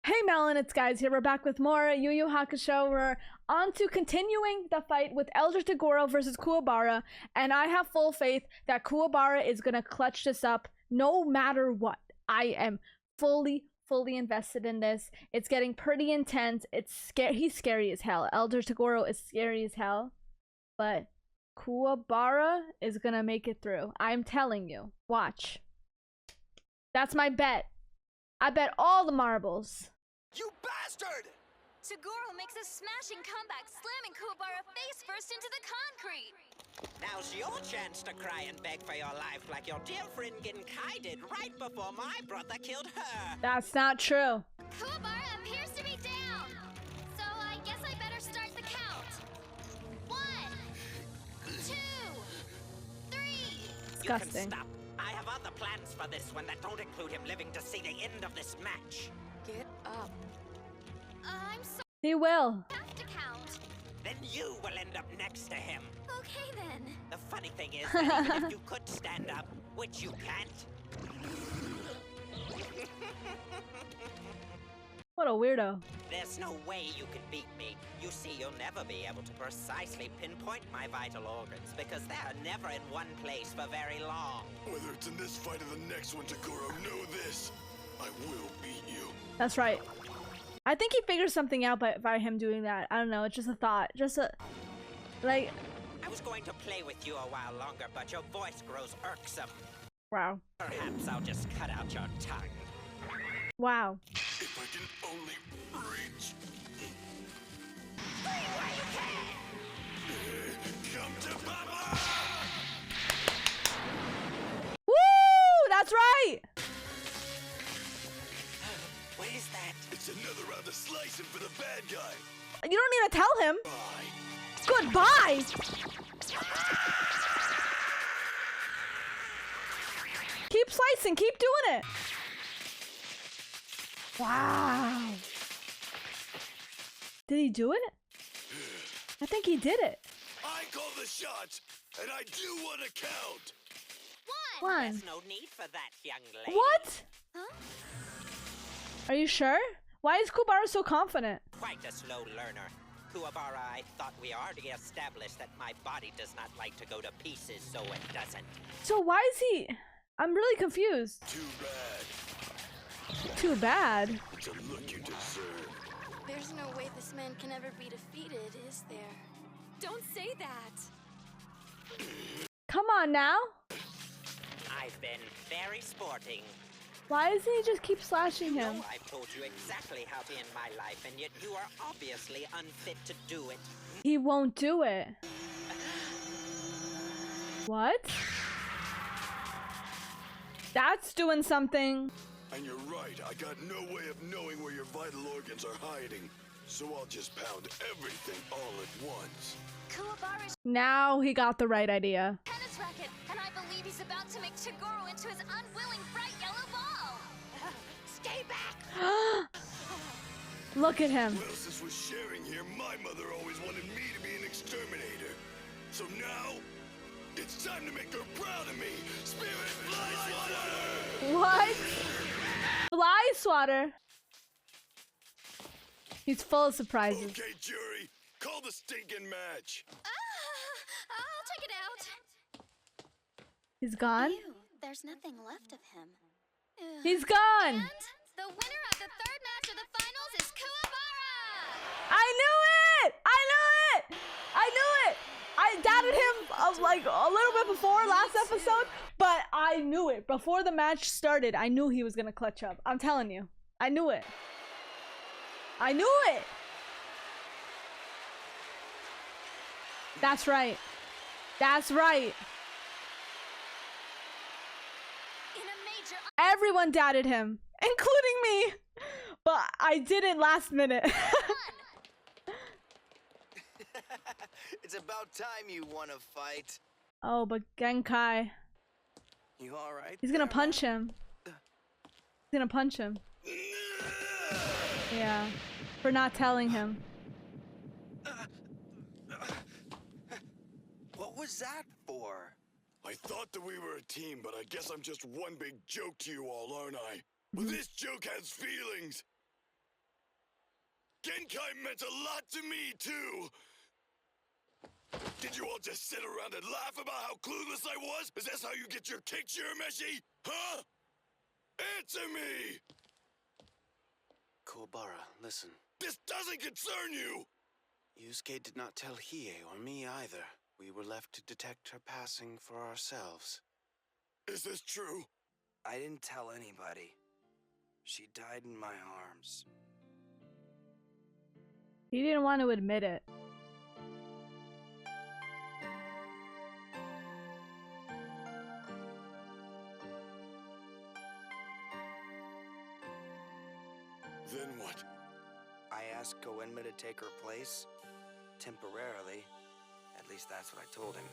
Hey Melon, it's Guys here. We're back with more Yu Yu Hakusho. We're on to continuing the fight with Elder Toguro versus KUWABARA, and I have full faith that KUWABARA is gonna clutch this up no matter what. I am fully invested in this. It's getting pretty intense. It's scary. He's scary as hell. Elder Toguro is scary as hell, but KUWABARA is gonna make it through. I'm telling you. Watch. That's my bet. I bet all the marbles. You bastard! Toguro makes a smashing comeback, slamming KUWABARA face first into the concrete. Now's your chance to cry and beg for your life like your dear friend Genkai did right before my brother killed her. That's not true. KUWABARA appears to be down. So I guess I better start the count. 1, 2, 3. Disgusting. You can stop. I have other plans for this one that don't include him living to see the end of this match. Get up. I'm sorry. He will. I have to count. Then you will end up next to him. Okay then. The funny thing is that even if you could stand up, which you can't. What a weirdo. There's no way you can beat me. You see, you'll never be able to precisely pinpoint my vital organs because they're never in one place for very long. Whether it's in this fight or the next one, Toguro, know this. I will beat you. That's right. I think he figured something out by him doing that. I don't know. It's just a thought. Just a... like... I was going to play with you a while longer, but your voice grows irksome. Wow. Perhaps I'll just cut out your tongue. Wow. If I can only reach. Scream while you can! Come to Papa! Woo! That's right! What is that? It's another round of slicing for the bad guy. You don't need to tell him. Bye. Goodbye! Keep slicing. Keep doing it. Wow. Did he do it? I think he did it. I call the shots, and I do want to count. 1. One. There's no need for that, young lady. What? Huh? Are you sure? Why is KUWABARA so confident? Quite a slow learner. KUWABARA, I thought we already established that my body does not like to go to pieces, so it doesn't. So why is he... I'm really confused. Too bad. Too bad. It's a look you deserve. There's no way this man can ever be defeated, is there? Don't say that. Come on now. I've been very sporting. Why doesn't he just keep slashing him? No, I've told you exactly how to end my life, and yet you are obviously unfit to do it. He won't do it. What? That's doing something. And you're right, I got no way of knowing where your vital organs are hiding. So I'll just pound everything all at once. KUWABARA's Now he got the right idea. tennis racket, and I believe he's about to make Toguro into his unwilling bright yellow ball. Stay back! Look at him. Well, since we're sharing here, my mother always wanted me to be an exterminator. So now, it's time to make her proud of me. Spirit Fly Swatter! What? Fly swatter. He's full of surprises. Okay, jury, call the stinking match. I'll check it out. He's gone? Ew, there's nothing left of him. He's gone. And the winner of the third match of the finals is KUWABARA! I knew it! I knew it! I knew it! I doubted him like a little bit before last episode, but I knew it. Before the match started, I knew he was gonna clutch up. I'm telling you. I knew it. I knew it! That's right. That's right. In a major Everyone doubted him, including me. But I didn't last minute. It's about time you want to fight. Oh, but Genkai. You all right? He's gonna punch him. He's gonna punch him. Yeah. For not telling him. What was that for? I thought that we were a team, but I guess I'm just one big joke to you all, aren't I? Well, this joke has feelings. Genkai meant a lot to me, too. Did you all just sit around and laugh about how clueless I was? Is this how you get your kicks, Urameshi? Huh? Answer me! KUWABARA, listen. This doesn't concern you! Yusuke did not tell Hiei or me either. We were left to detect her passing for ourselves. Is this true? I didn't tell anybody. She died in my arms. He didn't want to admit it. Then what? I asked Koenma to take her place. Temporarily. At least that's what I told him.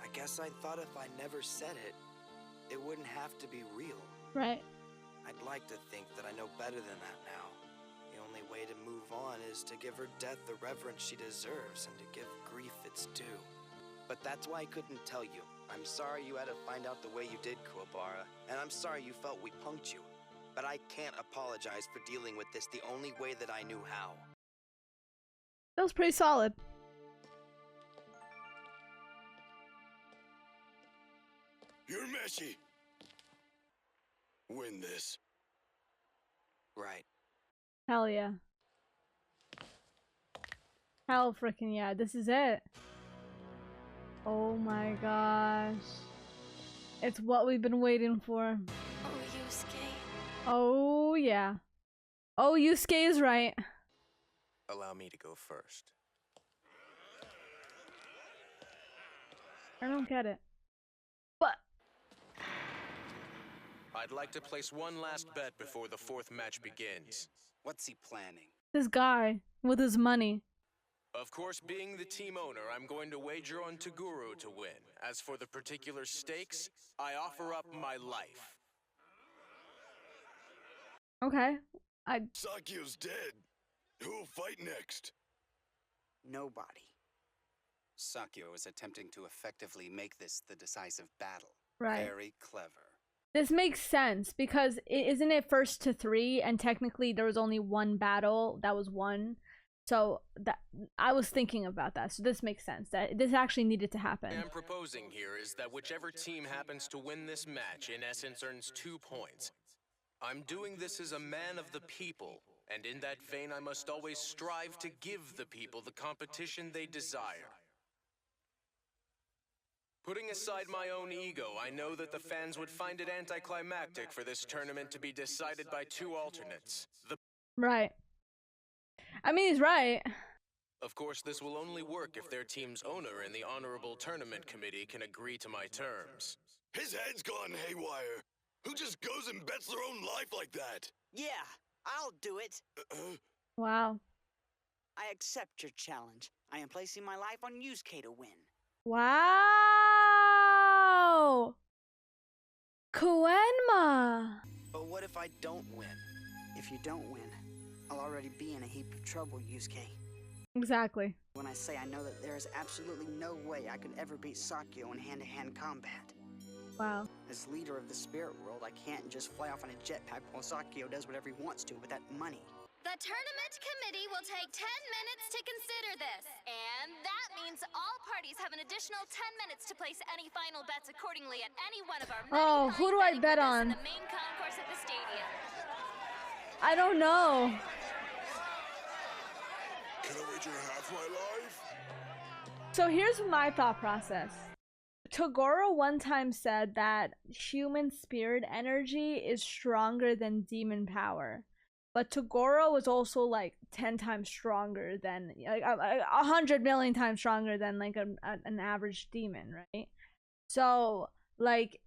I guess I thought if I never said it, it wouldn't have to be real. Right. I'd like to think that I know better than that now. The only way to move on is to give her death the reverence she deserves and to give grief its due. But that's why I couldn't tell you. I'm sorry you had to find out the way you did, KUWABARA, and I'm sorry you felt we punked you. But I can't apologize for dealing with this the only way that I knew how. That was pretty solid. Urameshi! Win this. Right. Hell yeah. Hell freaking yeah. This is it. Oh my gosh. It's what we've been waiting for. Oh, Yusuke. Oh yeah. Oh, Yusuke is right. Allow me to go first. I don't get it. But I'd like to place one last bet before the fourth match begins. What's he planning? this guy with his money. Of course, being the team owner, I'm going to wager on Toguro to win. As for the particular stakes, I offer up my life. Okay. Sakyo's dead. Who'll fight next? Nobody. Sakyo is attempting to effectively make this the decisive battle. Right. Very clever. This makes sense because isn't it first to 3 and technically there was only one battle that was won. So that I was thinking about that. So this makes sense that this actually needed to happen. What I'm proposing here is that whichever team happens to win this match in essence earns 2 points. I'm doing this as a man of the people, and in that vein I must always strive to give the people the competition they desire. Putting aside my own ego, I know that the fans would find it anticlimactic for this tournament to be decided by 2 alternates. Right. I mean, he's right. Of course, this will only work if their team's owner and the Honorable Tournament Committee can agree to my terms. His head's gone haywire. Who just goes and bets their own life like that? Yeah, I'll do it. Wow. I accept your challenge. I am placing my life on Yusuke to win. Wow. Koenma. But what if I don't win? If you don't win, I'll already be in a heap of trouble, Yusuke. Exactly. When I say I know that there is absolutely no way I could ever beat Sakyo in hand-to-hand combat. Wow. As leader of the spirit world, I can't just fly off on a jetpack while Sakyo does whatever he wants to with that money. The tournament committee will take 10 minutes to consider this. And that means all parties have an additional 10 minutes to place any final bets accordingly at any one of our many who do I bet on? in the main concourse of the stadium. I don't know. Can I wager half my life? So here's my thought process. Toguro one time said that human spirit energy is stronger than demon power. But Toguro was also like 10 times stronger than, like 100 million times stronger than like an average demon, right? So like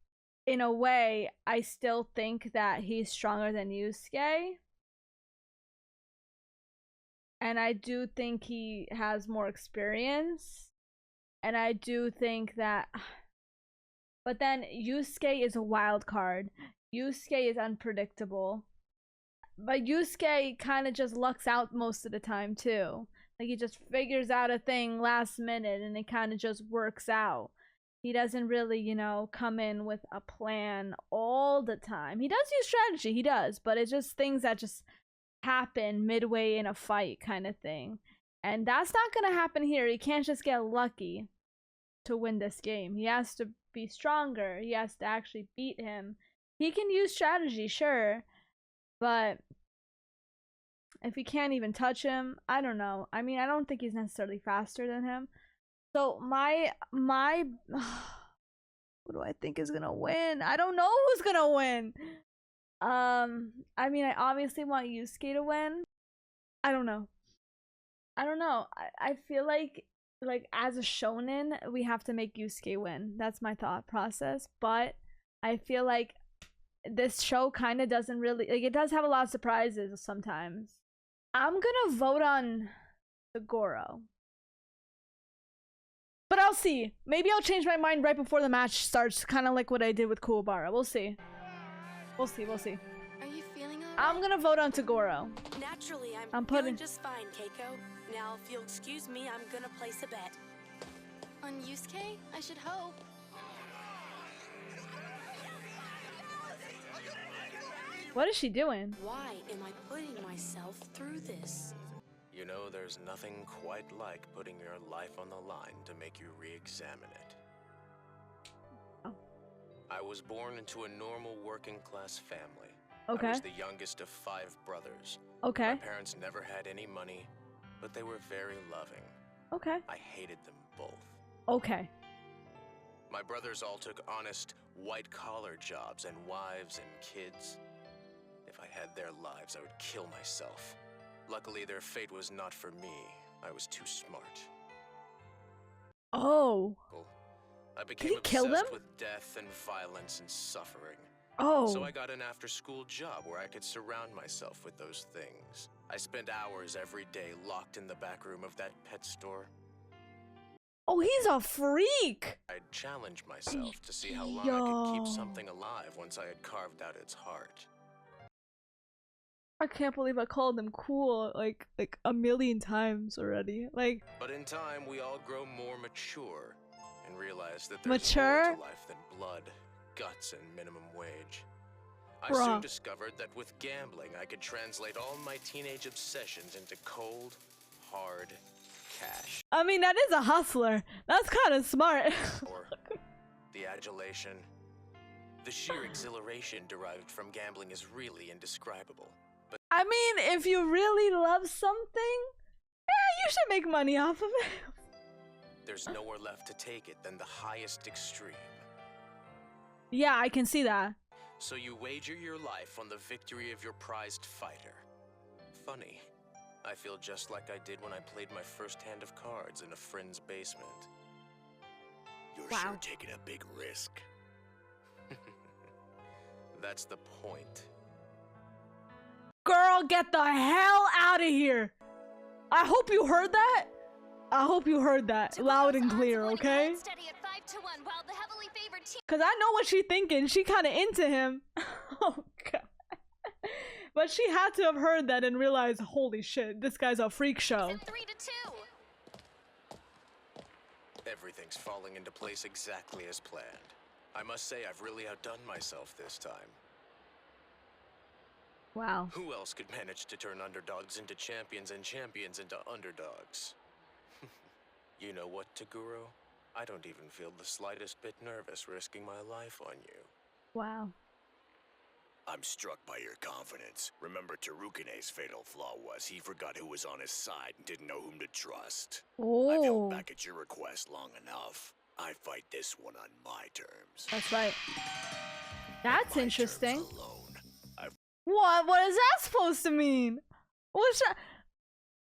in a way, I still think that he's stronger than Yusuke. And I do think he has more experience. And I do think that... But then Yusuke is a wild card. Yusuke is unpredictable. But Yusuke kind of just lucks out most of the time too. Like he just figures out a thing last minute and it kind of just works out. He doesn't really, you know, come in with a plan all the time. He does use strategy, he does. But it's just things that just happen midway in a fight kind of thing. And that's not gonna happen here. He can't just get lucky to win this game. He has to be stronger. He has to actually beat him. He can use strategy, sure, but if he can't even touch him, I don't know. I mean, I don't think he's necessarily faster than him. So my who do I think is gonna win? I don't know who's gonna win. I mean, I obviously want Yusuke to win. I don't know. I feel like as a shonen, we have to make Yusuke win. That's my thought process. But I feel like this show kind of doesn't really, like, it does have a lot of surprises sometimes. I'm gonna vote on Goro. But I'll see. Maybe I'll change my mind right before the match starts, kind of like what I did with Kuwabara. We'll see. We'll see. We'll see. Are you feeling all right? I'm gonna vote on Tagoro. Naturally, I'm feeling just fine, Keiko. Now, if you'll excuse me, I'm gonna place a bet. On Yusuke? I should hope. What is she doing? Why am I putting myself through this? You know, there's nothing quite like putting your life on the line to make you re-examine it. Oh. I was born into a normal working-class family. Okay. I was the youngest of 5 brothers. Okay. My parents never had any money, but they were very loving. Okay. I hated them both. Okay. My brothers all took honest, white-collar jobs and wives and kids. If I had their lives, I would kill myself. Luckily, their fate was not for me. I was too smart. Oh. I became Did he kill obsessed them? with death and violence and suffering. Oh. So I got an after-school job where I could surround myself with those things. I spent hours every day locked in the back room of that pet store. Oh, he's a freak. I'd challenge myself to see how long I could keep something alive once I had carved out its heart. I can't believe I called him cool like a million times already. Like, but in time, we all grow more mature and realize that there's mature? more to life than blood, guts, and minimum wage. I Bruh. soon discovered that with gambling, I could translate all my teenage obsessions into cold, hard cash. I mean, that is a hustler. That's kind of smart. Or the adulation. The sheer exhilaration derived from gambling is really indescribable. But I mean, if you really love something, you should make money off of it. there's nowhere left to take it than the highest extreme. Yeah, I can see that. So you wager your life on the victory of your prized fighter. Funny. I feel just like I did when I played my first hand of cards in a friend's basement. You're Wow. sure taking a big risk. That's the point. Girl, get the hell out of here. I hope you heard that. I hope you heard that loud and clear, okay? Steady at 5-1, while the heavily favored team. Cause I know what she thinking. She kind of into him. Oh god. But she had to have heard that and realized, holy shit, this guy's a freak show. 3-2. Everything's falling into place exactly as planned. I must say I've really outdone myself this time. Wow. Who else could manage to turn underdogs into champions and champions into underdogs? You know what, Taguro? I don't even feel the slightest bit nervous risking my life on you. Wow. I'm struck by your confidence. Remember Tarukane's fatal flaw was he forgot who was on his side and didn't know whom to trust. I've Oh. held back at your request long enough. I fight this one on my terms. That's right. That's My interesting. terms alone. What is that supposed to mean? What's that?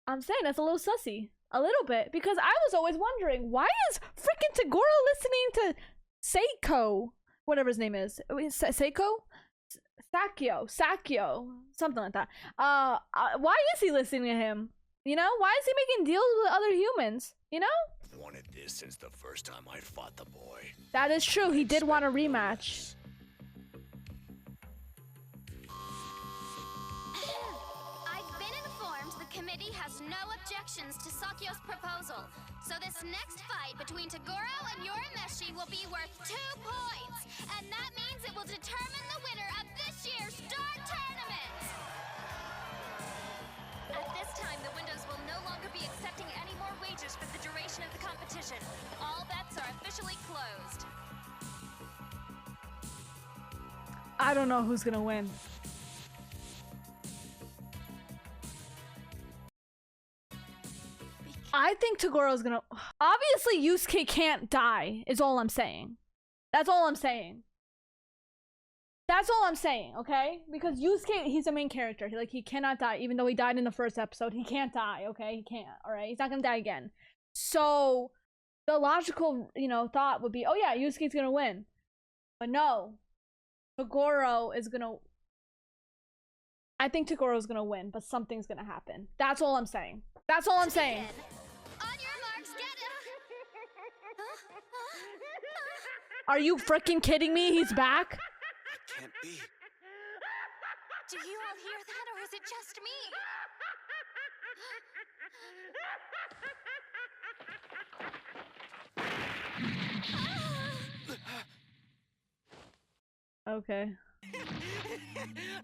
I'm saying that's a little sussy. A little bit. Because I was always wondering, why is freaking Tagoro listening to Seiko? Whatever his name is. Seiko? Sakyo. Something like that. Why is he listening to him? You know? Why is he making deals with other humans? You know? Wanted this since the first time I fought the boy. That is true. He did want a rematch. I've been informed the committee has no objections to Sakyo's proposal. So this next fight between Taguro and Yorameshi will be worth 2 points. And that means it will determine the winner of this year's Star Tournament. I don't know who's gonna win. I think Togoro's gonna... Obviously, Yusuke can't die, is all I'm saying. That's all I'm saying. That's all I'm saying, okay? Because Yusuke, he's a main character. He cannot die. Even though he died in the first episode, he can't die, okay? He can't, alright? He's not gonna die again. So, the logical, thought would be, oh yeah, Yusuke's gonna win. But no. Togoro is gonna... I think Togoro's gonna win, but something's gonna happen. That's all I'm saying. That's all I'm saying. On your marks, get Are you freaking kidding me? He's back? Can't be. Do you all hear that, or is it just me? Okay.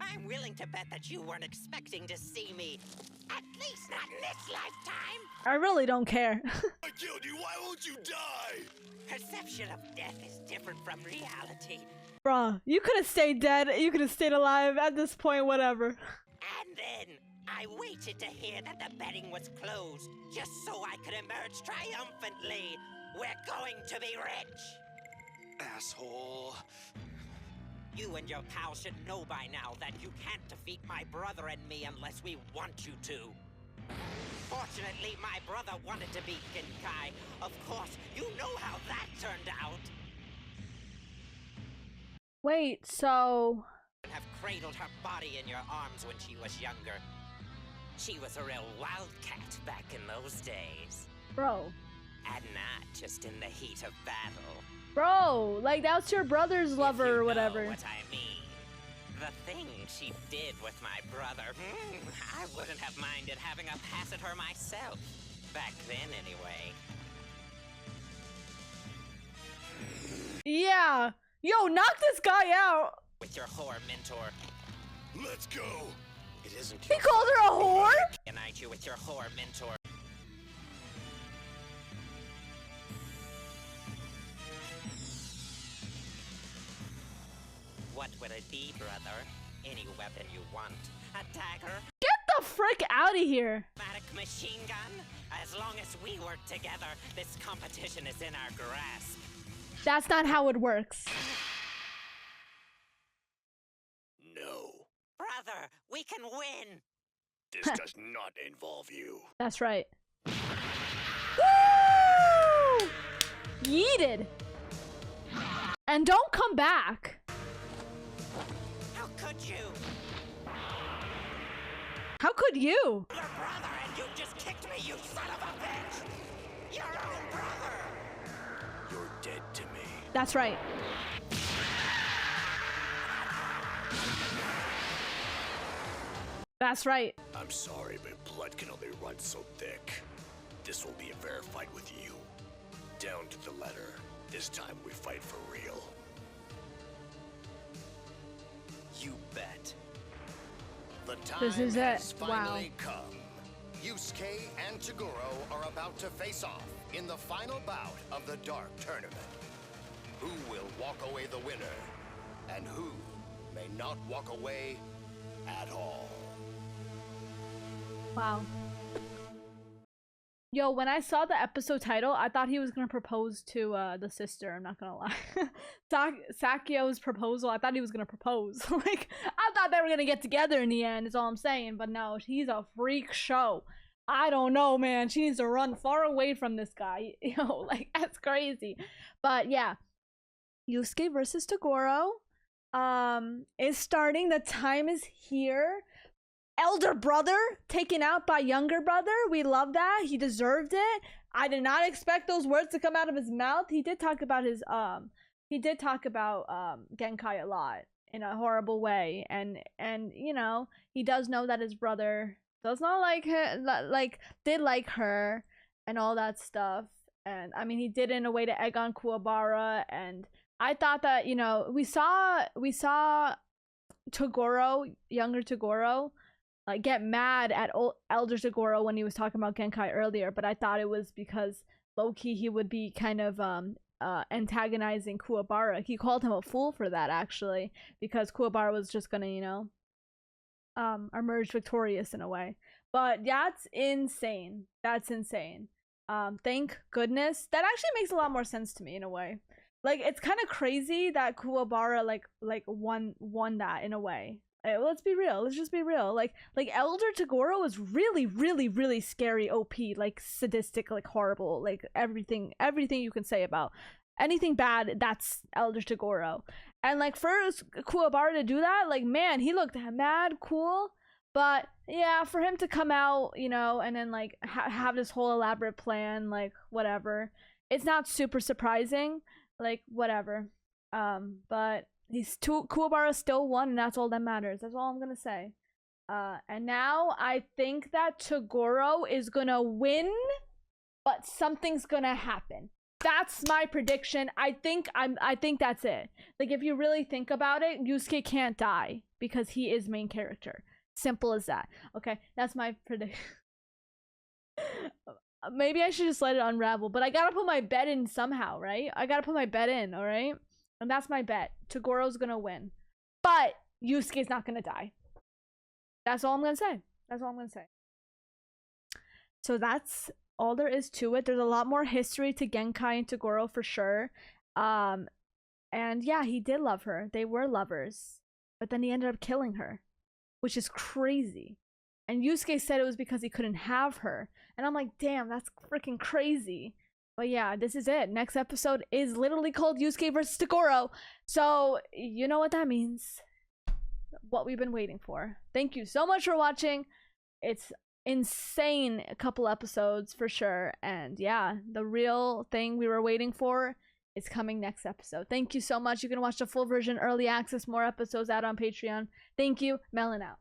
I'm willing to bet that you weren't expecting to see me. At least not in this lifetime. I really don't care. I killed you. Why won't you die? Perception of death is different from reality. Bruh, you could have stayed dead. You could have stayed alive at this point, whatever. And then I waited to hear that the betting was closed, just so I could emerge triumphantly. We're going to be rich. Asshole. You and your pal should know by now that you can't defeat my brother and me unless we want you to. Fortunately, my brother wanted to beat Genkai. Of course, you know how that turned out. Wait, so... Have cradled her body in your arms when she was younger. She was a real wildcat back in those days. Bro. And not just in the heat of battle. Bro, that's your brother's lover or whatever. Know what I mean. The thing she did with my brother, I wouldn't have minded having a pass at her myself. Back then, anyway. Yeah. Yo, knock this guy out. With your whore mentor. Let's go. It isn't He called her a whore? Unite you with your whore mentor. What would it be, brother? Any weapon you want. A dagger? Get the frick out of here. Automatic machine gun? As long as we work together, this competition is in our grasp. That's not how it works. No. Brother, we can win. This does not involve you. That's right. Woo! Yeeted. And don't come back. How could you? How could you? Your brother, and you just kicked me, you son of a bitch! Your own brother! You're dead to me. That's right. That's right. I'm sorry, but blood can only run so thick. This will be a fair fight with you. Down to the letter. This time we fight for real. You bet. The time This is it. has Wow. finally come. Yusuke and Toguro are about to face off in the final bout of the Dark Tournament. Who will walk away the winner, and who may not walk away at all? Wow. Yo, when I saw the episode title, I thought he was gonna propose to the sister. I'm not gonna lie. Sakyo's proposal. I thought he was gonna propose. I thought they were gonna get together in the end. Is all I'm saying. But no, he's a freak show. I don't know, man. She needs to run far away from this guy. Yo, that's crazy. But yeah, Yusuke versus Toguro is starting. The time is here. Elder brother taken out by younger brother. We love that. He deserved it. I did not expect those words to come out of his mouth. He did talk about Genkai a lot in a horrible way, and he does know that his brother does not like her, did like her and all that stuff. And I mean, he did it in a way to egg on KUWABARA, and I thought that we saw Toguro, younger Toguro, get mad at Elder Toguro when he was talking about Genkai earlier, but I thought it was because low-key he would be kind of antagonizing Kuwabara. He called him a fool for that, actually, because Kuwabara was just gonna, you know, emerge victorious in a way. But that's insane. That's insane. Thank goodness. That actually makes a lot more sense to me in a way. Like, it's kind of crazy that Kuwabara like won that in a way. Let's be real. Let's just be real. Like Elder Toguro was really scary, OP, like sadistic, like horrible, like everything you can say about anything bad. That's Elder Toguro. And like for Kuwabara to do that, like, man, he looked mad cool. But yeah, for him to come out, you know, and then like have this whole elaborate plan, like whatever, it's not super surprising. Like whatever. But Kuwabara still won, and that's all that matters. That's all I'm gonna say. And now I think that Toguro is gonna win, but something's gonna happen. That's my prediction. I think that's it. Like, if you really think about it, Yusuke can't die because he is main character. Simple as that. Okay, that's my prediction. Maybe I should just let it unravel, but I gotta put my bet in somehow, right? I gotta put my bet in, alright? And that's my bet. Togoro's gonna win. But Yusuke's not gonna die. That's all I'm gonna say. That's all I'm gonna say. So that's all there is to it. There's a lot more history to Genkai and Toguro for sure. And yeah, he did love her. They were lovers. But then he ended up killing her, which is crazy. And Yusuke said it was because he couldn't have her. And I'm like, damn, that's freaking crazy. But yeah, this is it. Next episode is literally called Yusuke versus Toguro. So you know what that means. What we've been waiting for. Thank you so much for watching. It's insane a couple episodes for sure. And yeah, the real thing we were waiting for is coming next episode. Thank you so much. You can watch the full version, early access, more episodes out on Patreon. Thank you. Melon out.